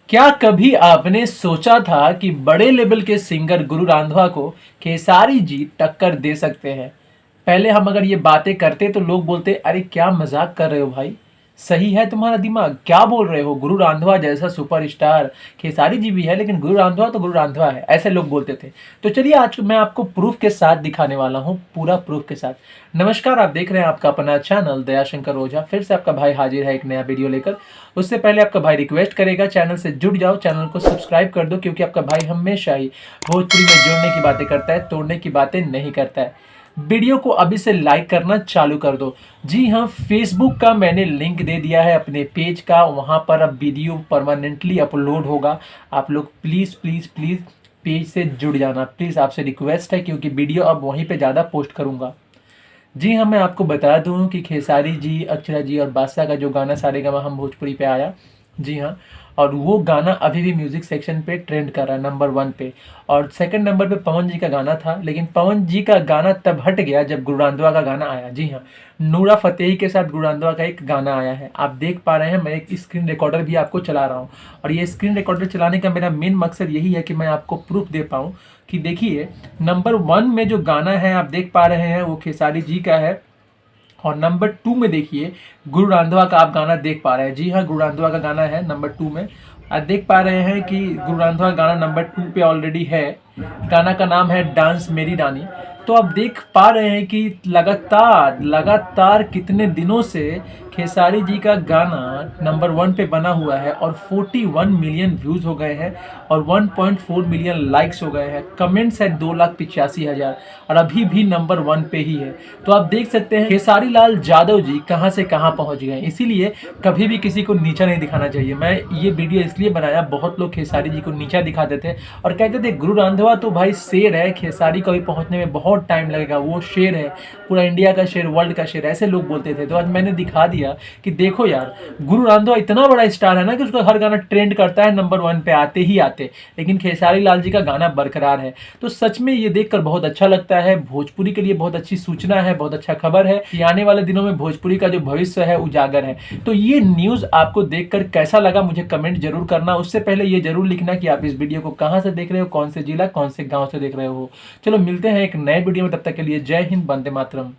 क्या कभी आपने सोचा था कि बड़े लेवल के सिंगर गुरु रांधवा को खेसारी जी टक्कर दे सकते हैं? पहले हम अगर ये बातें करते तो लोग बोलते अरे क्या मजाक कर रहे हो भाई, सही है तुम्हारा दिमाग, क्या बोल रहे हो? गुरु रांधवा जैसा सुपरस्टार खेसारी जी भी है, लेकिन गुरु रांधवा तो गुरु रांधवा है, ऐसे लोग बोलते थे। तो चलिए आज मैं आपको प्रूफ के साथ दिखाने वाला हूँ, पूरा प्रूफ के साथ। नमस्कार, आप देख रहे हैं आपका अपना चैनल दयाशंकर ओझा। फिर से आपका भाई हाजिर है एक नया वीडियो लेकर। उससे पहले आपका भाई रिक्वेस्ट करेगा चैनल से जुड़ जाओ, चैनल को सब्सक्राइब कर दो, क्योंकि आपका भाई हमेशा ही भोजपुरी में जोड़ने की बातें करता है, तोड़ने की बातें नहीं करता है। वीडियो को अभी से लाइक करना चालू कर दो। जी हाँ, फेसबुक का मैंने लिंक दे दिया है अपने पेज का, वहाँ पर अब वीडियो परमानेंटली अपलोड होगा। आप लोग प्लीज़ प्लीज़ प्लीज़ पेज से जुड़ जाना, प्लीज़ आपसे रिक्वेस्ट है, क्योंकि वीडियो अब वहीं पे ज़्यादा पोस्ट करूँगा। जी हाँ, मैं आपको बता दूँ कि खेसारी जी, अक्षरा जी और बादशाह का जो गाना सारेगामा हम भोजपुरी पे आया, जी हाँ, और वो गाना अभी भी म्यूज़िक सेक्शन पे ट्रेंड कर रहा है नंबर 1 पे। और सेकंड नंबर पे पवन जी का गाना था, लेकिन पवन जी का गाना तब हट गया जब गुरु रांधवा का गाना आया। जी हाँ, नूरा फतेही के साथ गुरु रांधवा का एक गाना आया है, आप देख पा रहे हैं। मैं एक स्क्रीन रिकॉर्डर भी आपको चला रहा हूँ, और ये स्क्रीन रिकॉर्डर चलाने का मेरा मेन मकसद यही है कि मैं आपको प्रूफ दे पाऊँ कि देखिए, नंबर 1 में जो गाना है आप देख पा रहे हैं वो खेसारी जी का है, और नंबर 2 में देखिए गुरु रांधवा का आप गाना देख पा रहे हैं। जी हाँ, गुरु रांधवा का गाना है नंबर 2 में। आप देख पा रहे हैं कि गुरु रांधवा गाना नंबर 2 पे ऑलरेडी है। गाना का नाम है डांस मेरी रानी। तो आप देख पा रहे हैं कि लगातार लगातार कितने दिनों से खेसारी जी का गाना नंबर 1 पे बना हुआ है, और 41 मिलियन व्यूज़ हो गए हैं, और 1.4 मिलियन लाइक्स हो गए हैं। कमेंट्स है 2,85,000, और अभी भी नंबर 1 पे ही है। तो आप देख सकते हैं खेसारी लाल यादव जी कहां से कहां पहुंच गए। इसीलिए कभी भी किसी को नीचा नहीं दिखाना चाहिए। मैं ये वीडियो इसलिए बनाया, बहुत लोग खेसारी जी को नीचा दिखाते थे और कहते थे गुरु रांधवा तो भाई शेर है, खेसारी को भी पहुंचने में बहुत टाइम लगेगा, वो शेर है, पूरा इंडिया का शेर, वर्ल्ड का शेर, ऐसे लोग बोलते थे। तो आज मैंने दिखा दिया कि देखो यार, गुरु रांधवा इतना बड़ा स्टार है ना कि उसका हर गाना ट्रेंड करता है, नंबर 1 पे आते ही आते, लेकिन खेसारी लाल जी का गाना बरकरार है। तो सच में ये देखकर बहुत अच्छा लगता है। भोजपुरी के लिए बहुत अच्छी सूचना है, बहुत अच्छा खबर है कि आने वाले दिनों में भोजपुरी का जो भविष्य है उजागर है। तो ये न्यूज़ आपको देखकर कैसा लगा मुझे कमेंट जरूर करना। उससे पहले ये जरूर लिखना कि आप इस वीडियो को कहां से देख रहे हो, कौन से जिला, कौन से गांव से देख रहे हो। चलो मिलते हैं एक नए वीडियो में, तब तक के लिए जय हिंद, वंदे मातरम।